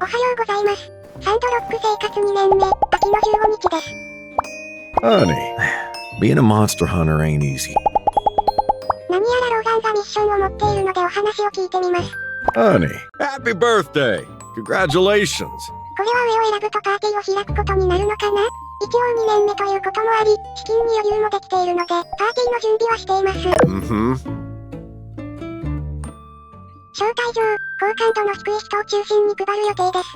おはようございます。サンドロック生活2年目、秋の15日です。Honey, being a monster hunter ain't easy. 何やらローガンがミッションを持っているのでお話を聞いてみます。Honey, happy birthday! Congratulations! これは上を選ぶとパーティーを開くことになるのかな？一応2年目ということもあり、資金に余裕もできているので、パーティーの準備はしています。招待状、好感度の低い人を中心に配る予定です。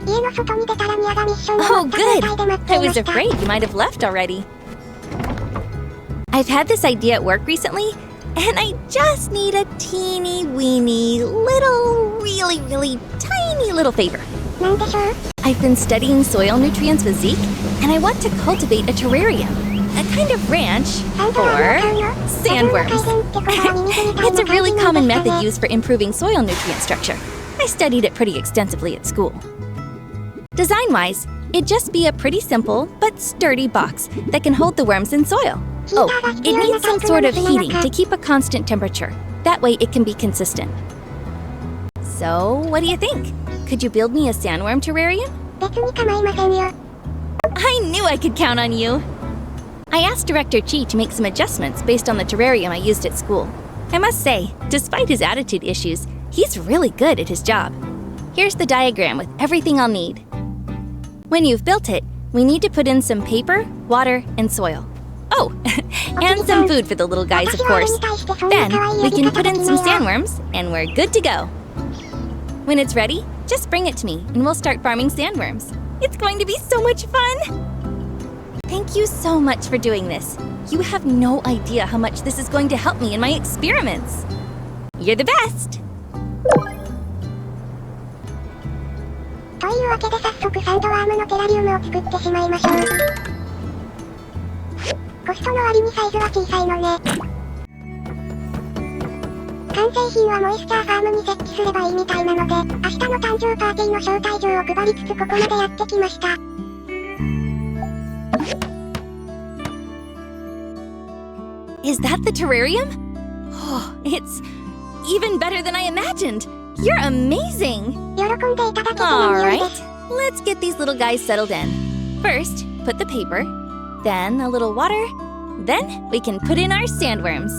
家の外に出たらミアがミッションを持った状態で待っていました。I was afraid you might have left already. I've had this idea at work recently, and I just need a teeny weeny little, really tiny little favor. なんでしょう? I've been studying soil nutrients with Zeke, and I want to cultivate a terrarium, a kind of ranch for sandworms. It's a really common method used for improving soil nutrient structure. I studied it pretty extensively at school. Design-wise, it'd just be a pretty simple but sturdy box that can hold the worms in soil. Oh, it needs some sort of heating to keep a constant temperature. That way it can be consistent. So, what do you think? Could you build me a sandworm terrarium? 別に構いませんよ。I knew I could count on you! I asked Director Chi to make some adjustments based on the terrarium I used at school. I must say, despite his attitude issues, he's really good at his job. Here's the diagram with everything I'll need. When you've built it, we need to put in some paper, water, and soil. Oh, and some food for the little guys, of course. Then, we can put in some sandworms, and we're good to go. When it's ready, just bring it to me, and we'll start farming sandworms. It's going to be so much fun! Thank you so much for doing this. You have no idea how much this is going to help me in my experiments. You're the best! というわけで早速サンドワームのテラリウムを作ってしまいましょう。コストの割にサイズは小さいのね。完成品はモイスチャーファームに設置すればいいみたいなので、明日の誕生パーティーの招待状を配りつつここまでやってきました。Is that the terrarium? Oh, it's even better than I imagined. You're amazing! 喜んでいただけてAlright, 何よりです。let's get these little guys settled in. First, put the paper, then a little water, then we can put in our sandworms.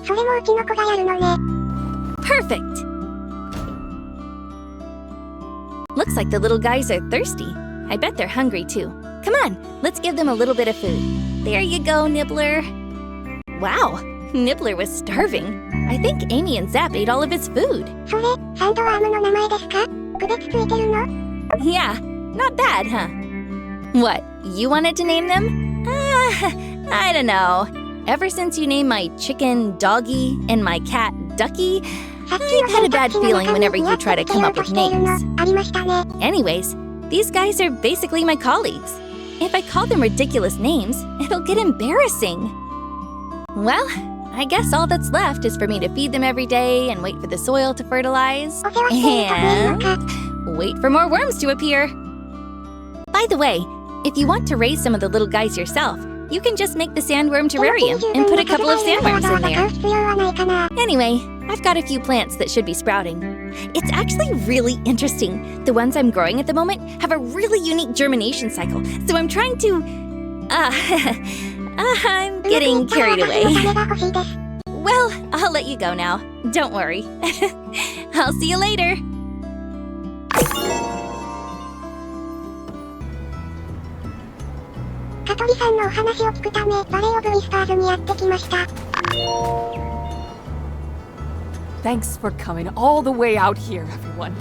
それもうちの子がやるのね。Perfect! Looks like the little guys are thirsty. I bet they're hungry too. Come on, let's give them a little bit of food. There you go, Nibbler. Wow, Nibbler was starving. I think Amy and Zap ate all of his food. それ、サンドワームの名前ですか？区別ついてるの？ Yeah, not bad, huh? What, you wanted to name them? I don't know. Ever since you named my chicken Doggy and my cat Ducky, I've had a bad feeling whenever you try to come up with names. Anyways, these guys are basically my colleagues. If I call them ridiculous names, it'll get embarrassing. Well, I guess all that's left is for me to feed them every day and wait for the soil to fertilize, and wait for more worms to appear. By the way, if you want to raise some of the little guys yourself, you can just make the sandworm terrarium and put a couple of sandworms in there. Anyway, I've got a few plants that should be sprouting. It's actually really interesting. The ones I'm growing at the moment have a really unique germination cycle, so I'm trying to... I'm getting carried away. Well, I'll let you go now. Don't worry. I'll see you later. 香取さんのお話を聞くため、バレーオブウィスパーズにやってきました。Thanks for coming all the way out here, everyone.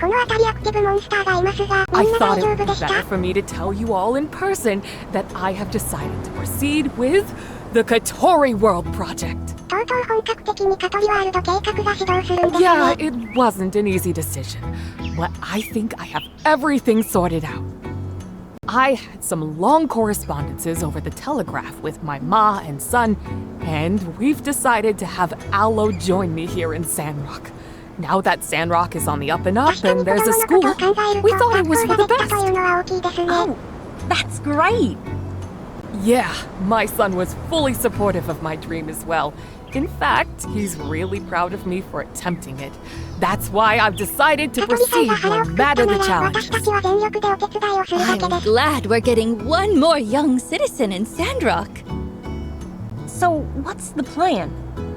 この辺りアクティブモンスターがいますが、み I んな thought 大 it 丈 would 夫 be でした？ better for me to tell you all in person that I have decided to proceed with the Katori World Project. とうとう本格的に香取ワールド計画が始動するんですね。Yeah, it wasn't an easy decision, but I think I have everything sorted out. I had some long correspondences over the telegraph with my ma and son, and we've decided to have Aloe join me here in Sandrock. Now that Sandrock is on the up and up and there's a school, we thought it was for the best. Oh, that's great! Yeah, my son was fully supportive of my dream as well, In fact, he's really proud of me for attempting it. That's why I've decided to proceed no matter the challenges. I'm glad we're getting one more young citizen in Sandrock. So, what's the plan?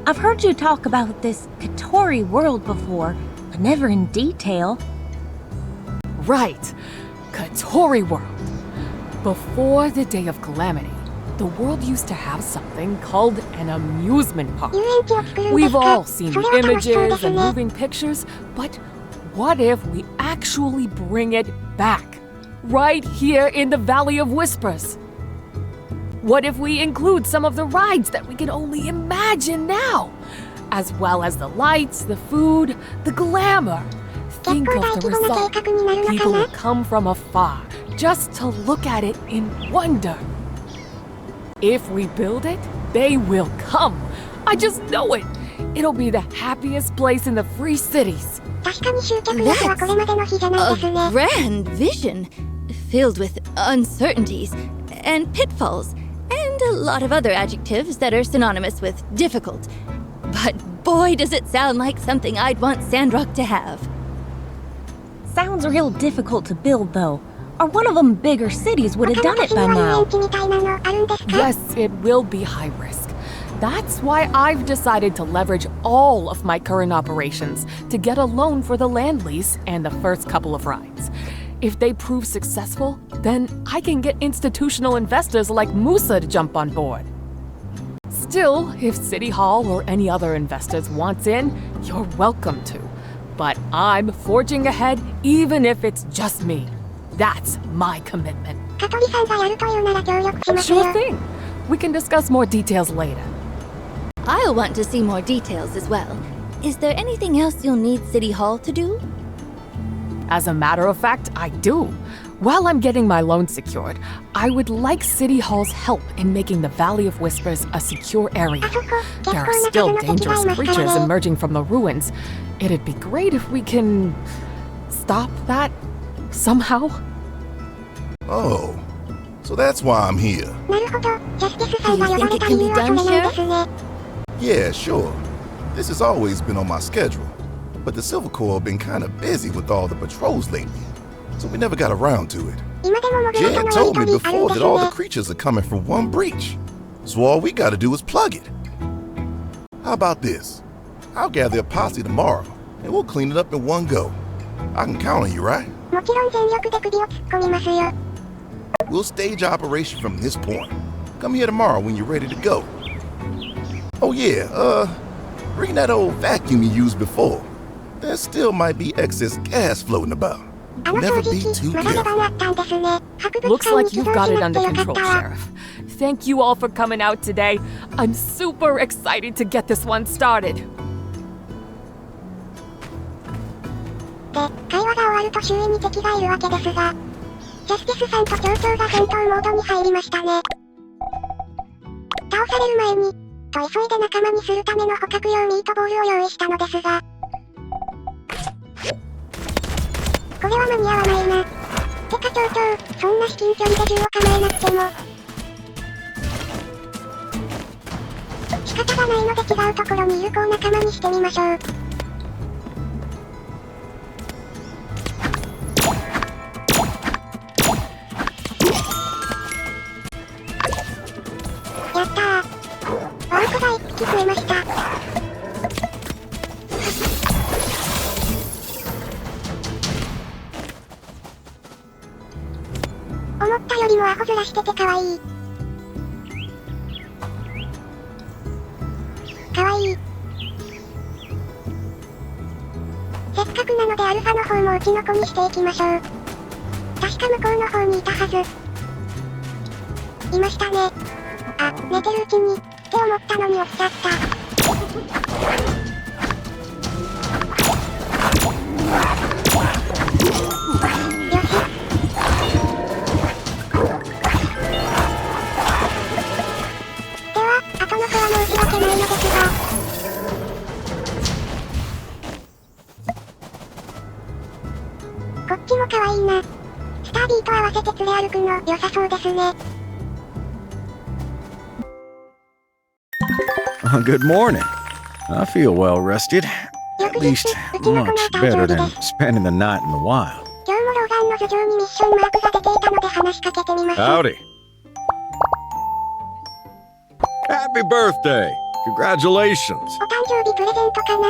I've heard you talk about this Katori world before, but never in detail. Right, Katori World. Before the Day of Calamity, the world used to have something called an amusement park. We've all seen the images and moving pictures, but what if we actually bring it back? Right here in the Valley of Whispers. What if we include some of the rides that we can only imagine now? As well as the lights, the food, the glamour. Think of the result. People will come from afar just to look at it in wonder. If we build it, they will come. I just know it. It'll be the happiest place in the free cities. That's a grand vision, filled with uncertainties and pitfalls, and a lot of other adjectives that are synonymous with difficult. But boy, does it sound like something I'd want Sandrock to have. Sounds real difficult to build, though. Or one of them bigger cities would have done it by now. Yes, it will be high risk. That's why I've decided to leverage all of my current operations to get a loan for the land lease and the first couple of rides. If they prove successful, then I can get institutional investors like Musa to jump on board. Still, if City Hall or any other investors wants in, you're welcome to. But I'm forging ahead even if it's just me. That's my commitment. Sure thing. We can discuss more details later. I'll want to see more details as well. Is there anything else you'll need City Hall to do? As a matter of fact, I do. While I'm getting my loan secured, I would like City Hall's help in making the Valley of Whispers a secure area. There are still dangerous creatures emerging from the ruins. It'd be great if we can stop that somehow. Oh, so that's why I'm here. Do you think it can be done, Sheriff? Yeah, sure. This has always been on my schedule, but the Silver Corps have been kind of busy with all the patrols lately, so we never got around to it. Jed told me before that all the creatures are coming from one breach, so all we gotta do is plug it. How about this? I'll gather a posse tomorrow, and we'll clean it up in one go. I can count on you, right? We'll stage operation from this point. Come here tomorrow when you're ready to go. Oh yeah, bring that old vacuum you used before. There still might be excess gas floating about. Never be too careful. Looks like you've got it under control, Sheriff. Thank you all for coming out today. I'm super excited to get this one started. 会話が終わると周囲に敵がいるわけですが、ジャスティスさんと町長が戦闘モードに入りましたね。倒される前に、と急いで仲間にするための捕獲用ミートボールを用意したのですが、これは間に合わないな。てか町長、そんな至近距離で銃を構えなくても。仕方がないので違うところに有効仲間にしてみましょう。やったー。ワンコが1匹増えました。思ったよりもアホ面しててかわいい。かわいい。せっかくなのでアルファの方もうちの子にしていきましょう。確か向こうの方にいたはず。いましたね。あ、寝てるうちに、って思ったのに起きちゃった。よし。では、後の子は申し訳ないのですが。こっちも可愛いな。スタービーと合わせて連れ歩くの良さそうですね。Good morning. I feel well rested. At least much better than spending the night in the wild. 今日もローガンの頭上にミッションマークが出ていたので話しかけてみます。 Howdy. Happy birthday. Congratulations. お誕生日プレゼントかな？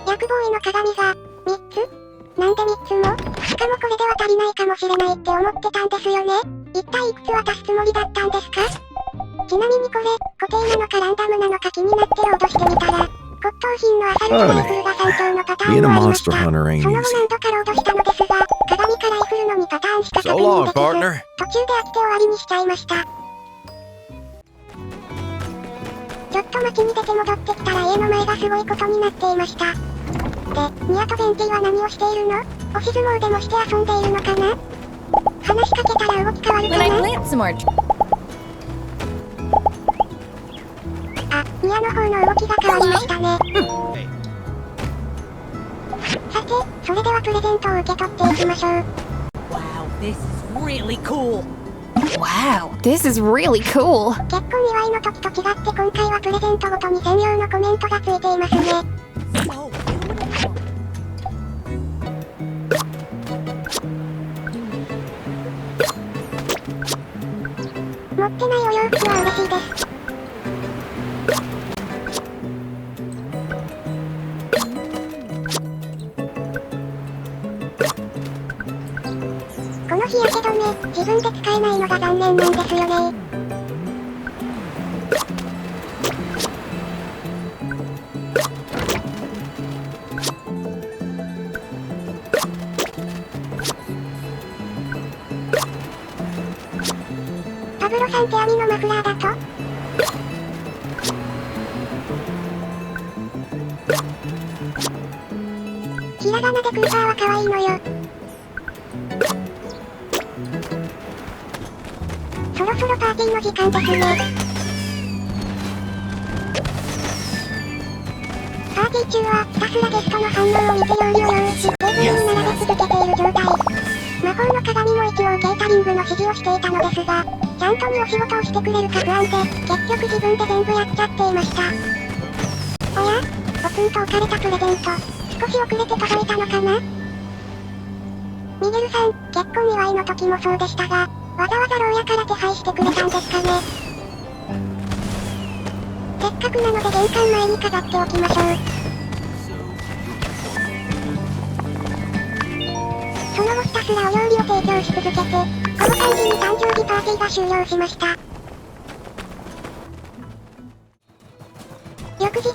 薬ボーイの鏡が3つ？なんで3つも？しかもこれでは足りないかもしれないって思ってたんですよね。一体いくつ渡すつもりだったんですか？ちなみにこれ、固定なのかランダムなのか気になってロードしてみたら、骨董品のアサルトライフルが山頂のパターンもありました。その後何度かロードしたのですが、鏡からライフルの2パターンしか確認できず、途中で飽きて終わりにしちゃいました。ちょっと街に出て戻ってきたら家の前がすごいことになっていました。で、ミアとベンティは何をしているの？押し相撲でもして遊んでいるのかな？話しかけたら動き変わるか When I な？ plant some more あ、ミアの方の動きが変わりましたね。さて、それではプレゼントを受け取っていきましょう。 Wow, this is really cool. Wow, this is really cool. 結婚祝いの時と違って今回はプレゼントごとに専用のコメントがついていますね。 So beautiful. 持ってないお洋服は嬉しいです。この日焼け止め、自分で使えないのが残念なんですよね。パブロさん手編みのマフラーだと？ひらがなでクーパーは可愛いのよ。そろそろパーティーの時間ですね。パーティー中はひたすらゲストの反応を見て料理を用意し、テーブルに並べ続けている状態。魔法の鏡も一応ケータリングの指示をしていたのですが、ちゃんとにお仕事をしてくれるか不安で、結局自分で全部やっちゃっていました。おや？ポツンと置かれたプレゼント、少し遅れて届いたのかな？ミゲルさん、結婚祝いの時もそうでしたが、わざわざ牢屋から手配してくれたんですかね。せっかくなので玄関前に飾っておきましょう。その後ひたすらお料理を提供し続けて、この感じに誕生日パーティーが終了しました。翌日、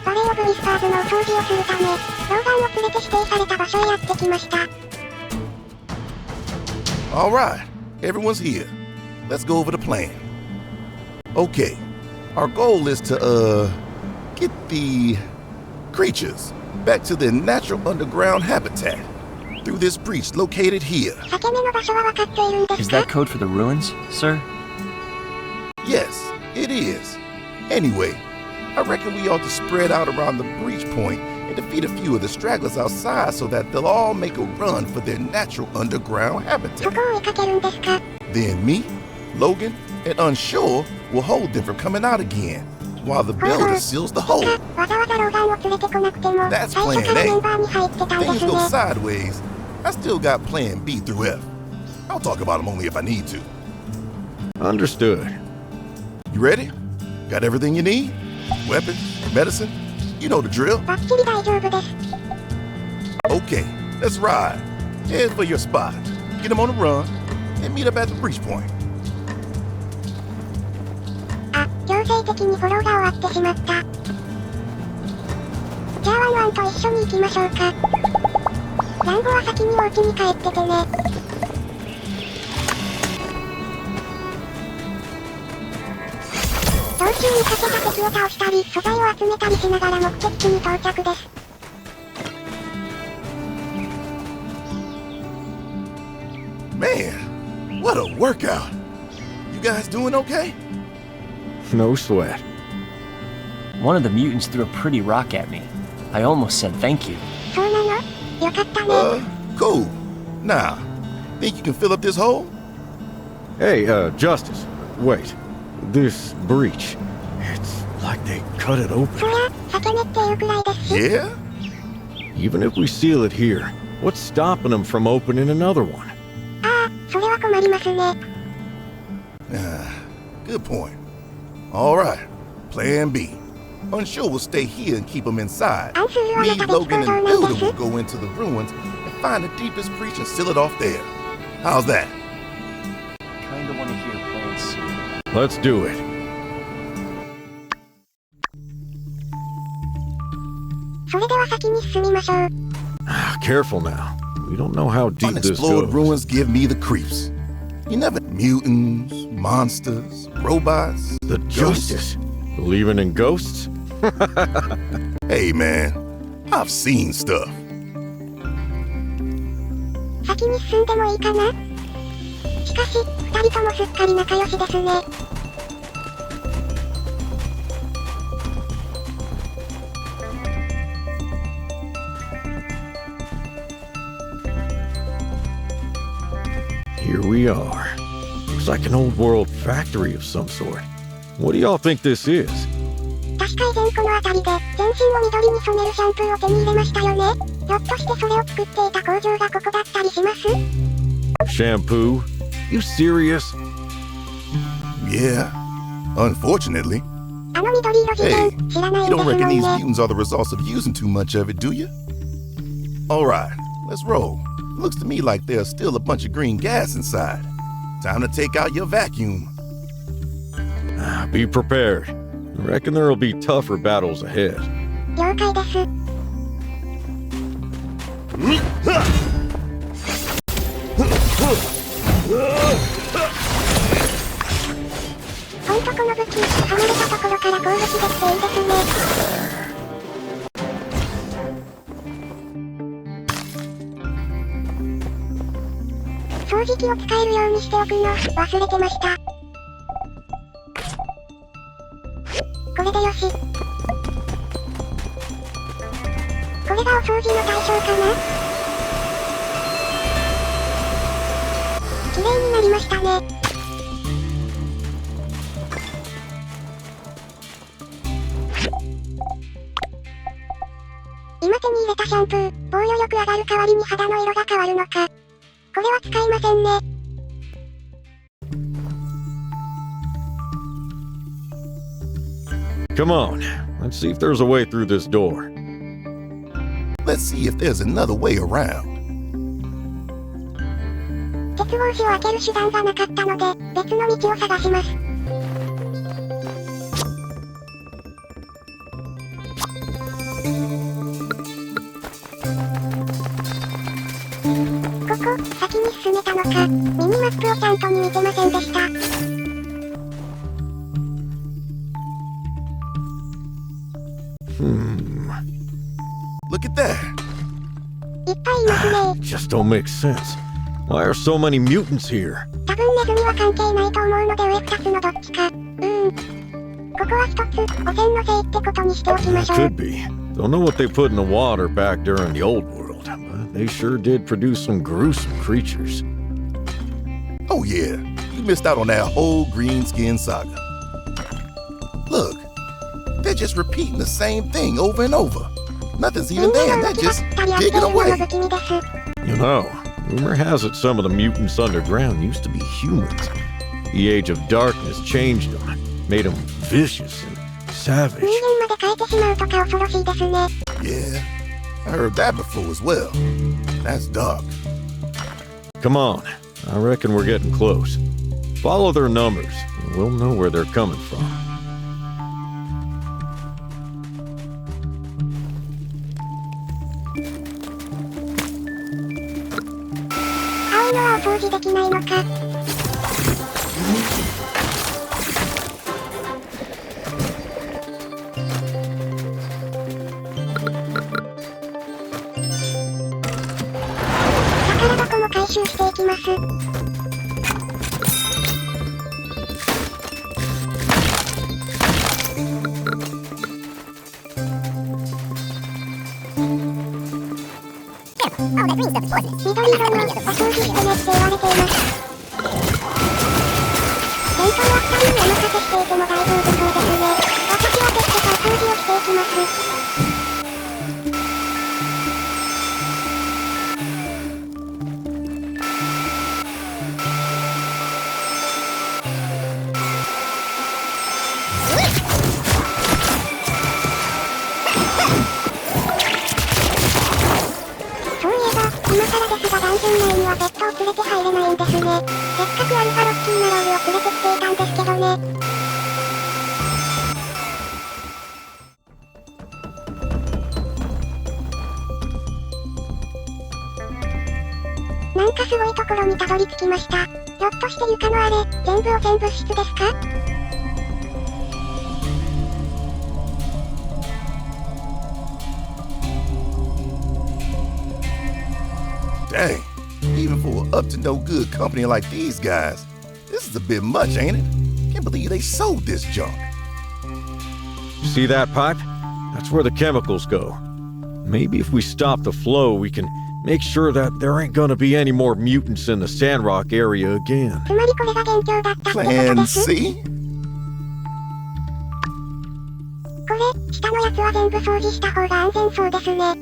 バレーオブ・ウィスパーズのお掃除をするため、ローガンを連れて指定された場所へやってきました。Alright, everyone's here. Let's go over the plan. Okay, our goal is to, get the creatures back to their natural underground habitat through this breach located here. 裂け目の場所は分かっているんです Is か？ that code for the ruins, sir? Yes, it is. Anyway, I reckon we ought to spread out around the breach point and defeat a few of the stragglers outside so that they'll all make a run for their natural underground そ habitat. こを追いかけるんですか？ Then me, Logan, and Unsure will hold them from coming out again, while the builder seals the hole. わざわざローガンを連れてこなくても、 That's 最初 plan から A. メンバーに入ってたんで Things す go ね。 sideways. I still got plan B through F. I'll talk about them only if I need to. Understood. You ready? Got everything you need? Weapons, medicine? You know the drill. バッチリ大丈夫です。 Okay, let's ride. Head for your spot. Get them on the run, and meet up at the breach point. あ、強制的にフォローが終わってしまった。じゃあワンワンと一緒に行きましょうか。ランボは先にお家に帰っててね。道中にかけた敵を倒したり、素材を集めたりしながら目的地に到着です。Man, what a workout. You guys doing okay? No sweat. One of the mutants threw a pretty rock at me. I almost said thank you. そうなの？よかったね。Cool. Now, think you can fill up this hole? Hey, Justice. Wait. This breach. It's like they cut it open. そりゃ、裂け目っていうくらいですし。 Yeah? Even if we seal it here, what's stopping them from opening another one? ああ、それは困りますね。Good point. All right. Plan B. Unsure will stay here and keep them inside. アンスールは Me, また別 Logan, 行動 and なんで Builder す。 will go into the ruins and find the deepest breach and seal it off there. How's that? Kinda wanna hear plan C. Let's do it. それでは先に進みましょう。Careful now. We don't know how deep this Unexplored goes. ruins give me the creeps. You never mutants, monsters, robots, The justice. Believing in ghosts? Hey man, I've seen stuff. 先に進んでもいいかな。しかし、二人ともすっかり仲良しですね。Here we are. Looks like an old world factory of some sort. What do y'all think this is? 確か以前この辺りで、全身を緑に染めるシャンプーを手に入れましたよね。ひょっとしてそれを作っていた工場がここだったりします？ Shampoo? You serious? Yeah, unfortunately. あの緑色事 Hey, 件、知らない you んで don't すも reckon ん these ね。 mutants are the results of using too much of it, do you? All right, let's roll. Looks to me like there's still a bunch of green gas inside. Time to take out your vacuum. Be prepared. I reckon there'll be tougher battles ahead. 了解です。ほんとこの武器、離れたところから攻撃できていいですね。掃除機を使えるようにしておくの、忘れてました。これでよし。これがお掃除の対象かな？綺麗になりましたね。今手に入れたシャンプー、防御力上がる代わりに肌の色が変わるのか。これは使いませんね。Come on. Let's see if there's a way through this door. Let's see if there's another way around. 鉄格子を開ける手段がなかったので、別の道を探します。ここ、先に進めたのか。ミニマップをちゃんと見てませんでした。Look at that. いっぱいいますね。 Just don't make sense. Why are so many mutants here? 多分ネズミは関係ないと思うので上2つのどっちか。ここは1つ、汚染のせいってことにしておきましょう。 Could be. Don't know what they put in the water back during the old world, but they sure did produce some gruesome creatures. Oh yeah, you missed out on that whole green skin saga. Look, they're just repeating the same thing over and over. Nothing's みん even な there, の they're 動きば just ったり合ってい digging るのも away. 不気味です。 You know, rumor has it some of the mutants underground used to be humans. The Age of Darkness changed them, made them vicious and savage. 人間まで変えてしまうとか恐ろしいですね。 Yeah, I heard that before as well. That's dark. Come on, I reckon we're getting close. Follow their numbers, and we'll know where they're coming from. 青いのはお掃除できないのか。宝箱も回収していきます。緑色のお掃除してねって言われています。本当は2人にお任せしていても大丈夫そうですね。そういえば、今更ですがダンジョン内にはペットを連れて入れないんですね。せっかくアルファロッキーなロールを連れてきていたんですけどね。なんかすごいところにたどり着きました。ひょっとして床のあれ、全部汚染物質ですか？Dang, even for an up-to-no-good company like these guys, this is a bit much, ain't it? Can't believe they sold this junk. See that pipe? That's where the chemicals go. Maybe if we stop the flow, we can make sure that there ain't gonna be any more mutants in the Sandrock area again. つまりこれが元凶だったってことで Plan す。 C? これ、下のやつは全部掃除した方が安全そうですね。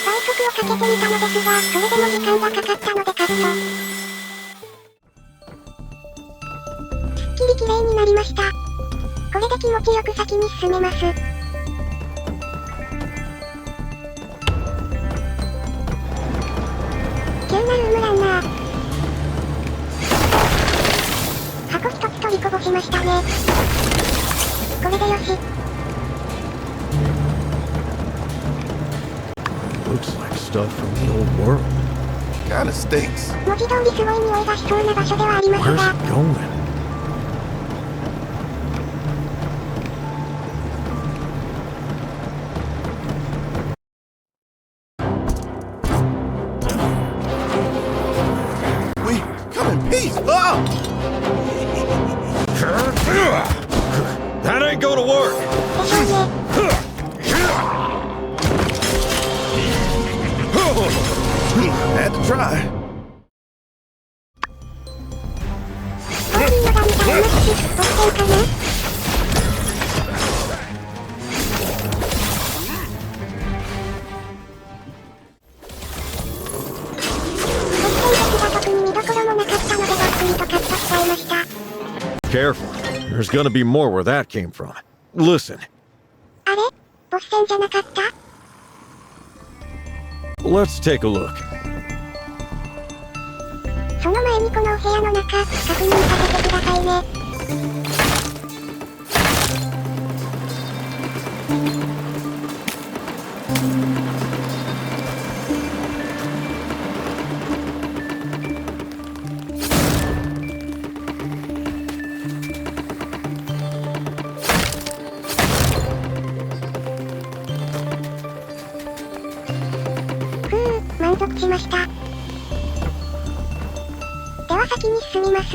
倍速をかけてみたのですが、それでも時間がかかったのでカット。すっきり綺麗になりました。これで気持ちよく先に進めます。急なルームランナー。箱一つ取りこぼしましたね。これでよし。Looks like stuff from the old world. Kinda stinks. 文字通りすごい匂いがしそうな場所ではあります Where's が、 it going? We come in peace. Oh! That ain't gonna work! でしょうね。Had to try. コーヒーのがみたいな口、ボス戦かな？ボス戦ですが特に見どころもなかったのでざっくりとカットしちゃいました。 Careful. There's gonna be more where that came from. Listen, あれ？ボス戦じゃなかった？ let's take a look. その前にこのお部屋の中、確認させてくださいね。満足しました。では先に進みます。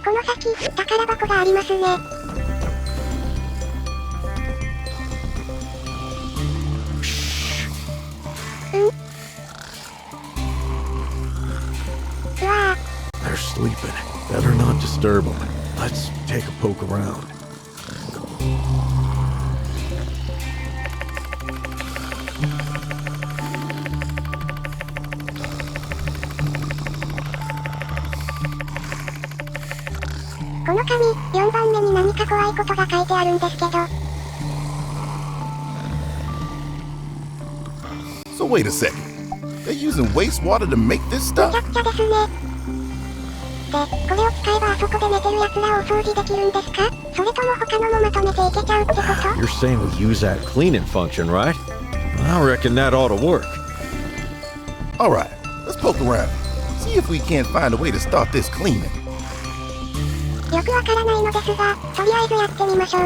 この先、宝箱がありますね。うわぁ、 They're sleeping. Better not disturb them. Let's take a poke around.この紙、4番目に何か怖いことが書いてあるんですけど。 So wait a second. They're using wastewater to make this め stuff? ちゃくちゃですね。で、これを使えばあそこで寝てる奴らをお掃除できるんですか？それとも他のもまとめていけちゃうってこと？ You're saying we use that cleaning function, right? I reckon that ought to work. Alright, let's poke around. See if we can't find a way to start this cleaning. よくわからないのですが、とりあえずやってみましょう。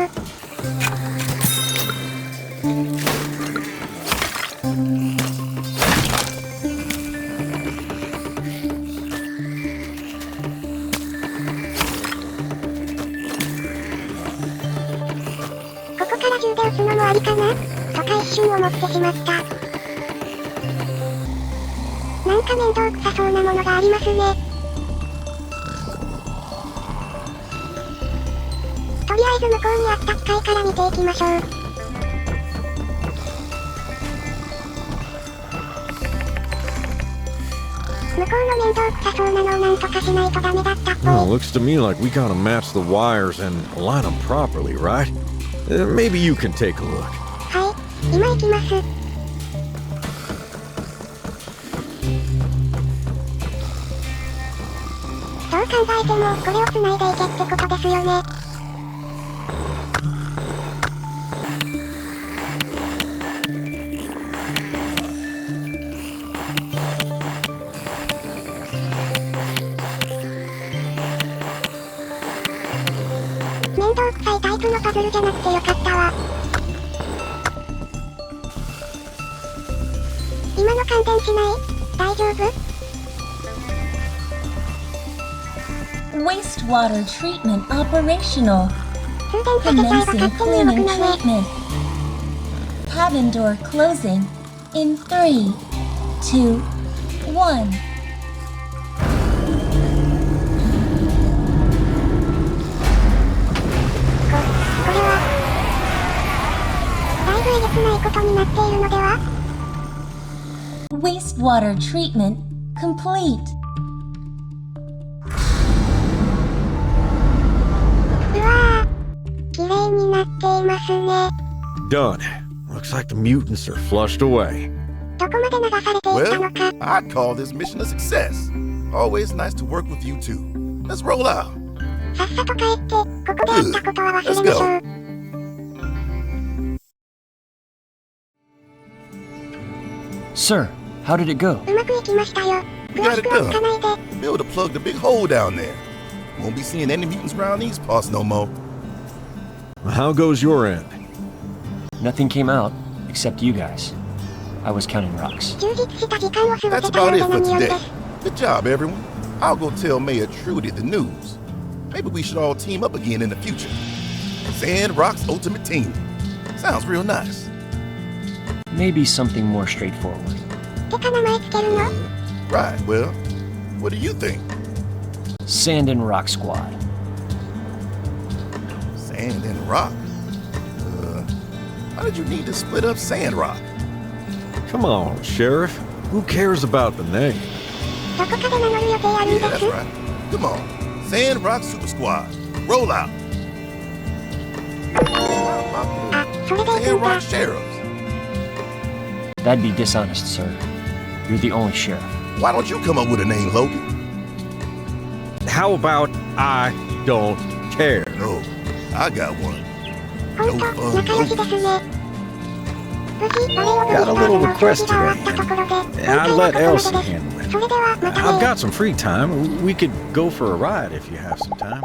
ここからら銃で撃つのもありかなとか一瞬思ってしまった。なんか面倒くさそうなものがありますね。とりあえず向こうにあった機械から見ていきましょう。向こうの面倒くさそうなのをなんとかしないとダメだったっぽい。Well, looks to me like we gotta match the wires and align them properly, right? Maybe you can take a look. はい、今行きます。どう考えてもこれを繋いでいけってことですよね。面倒くさいタイプのパズルじゃなくてよかったわ。今の感電しない？大丈夫？Wastewater treatment operational. 通電させちゃえば Commencing 勝手に動く cleaning のね。 treatment. Cabin door closing in 3, 2, 1. これはだいぶえげつないことになっているのでは？ Wastewater treatment complete. うわー、綺麗になっていますね。 Done. Looks like the mutants are flushed away. どこまで流されていったの Well, か。 I'd call this mission a success. Always nice to work with you two. Let's roll out. さっさと帰って、ここであったことは忘れましょう。Sir, how did it go? うまくいきましたよ。 We 詳 got し it くは聞かないで。 done. Be able to plug the big hole down there. Won't be seeing any mutants around these parts no more. How goes your end? Nothing came out, except you guys. I was counting rocks. 充実した時間を過ご That's せたよ about う it で for 何より today. です。 Good job, everyone. I'll go tell Mayor Trudy the news. Maybe we should all team up again in the future. Sandrock's ultimate team. Sounds real nice. Maybe something more straightforward. てか名前つけるの？ Right, well, what do you think? Sand and Rock Squad. Sand and rock? Why did you need to split up Sandrock? Come on, Sheriff. Who cares about the name? どこかで名乗る予定あるん Yeah, で that's す。 right. Come on. Sandrock Super Squad. Roll out. あ、それで行くんだ。 Sandrock Sheriffs. That'd be dishonest, sir. You're the only sheriff. Why don't you come up with a name, Logan? How about I don't care? No, I got one. ほんと、仲良しですね。無事、バレーを Got a little request が終わったところで、 I 今 let 回はこ Elsie こまでです。 handle it. それではまた I've ね。 got some free time. We could go for a ride if you have some time.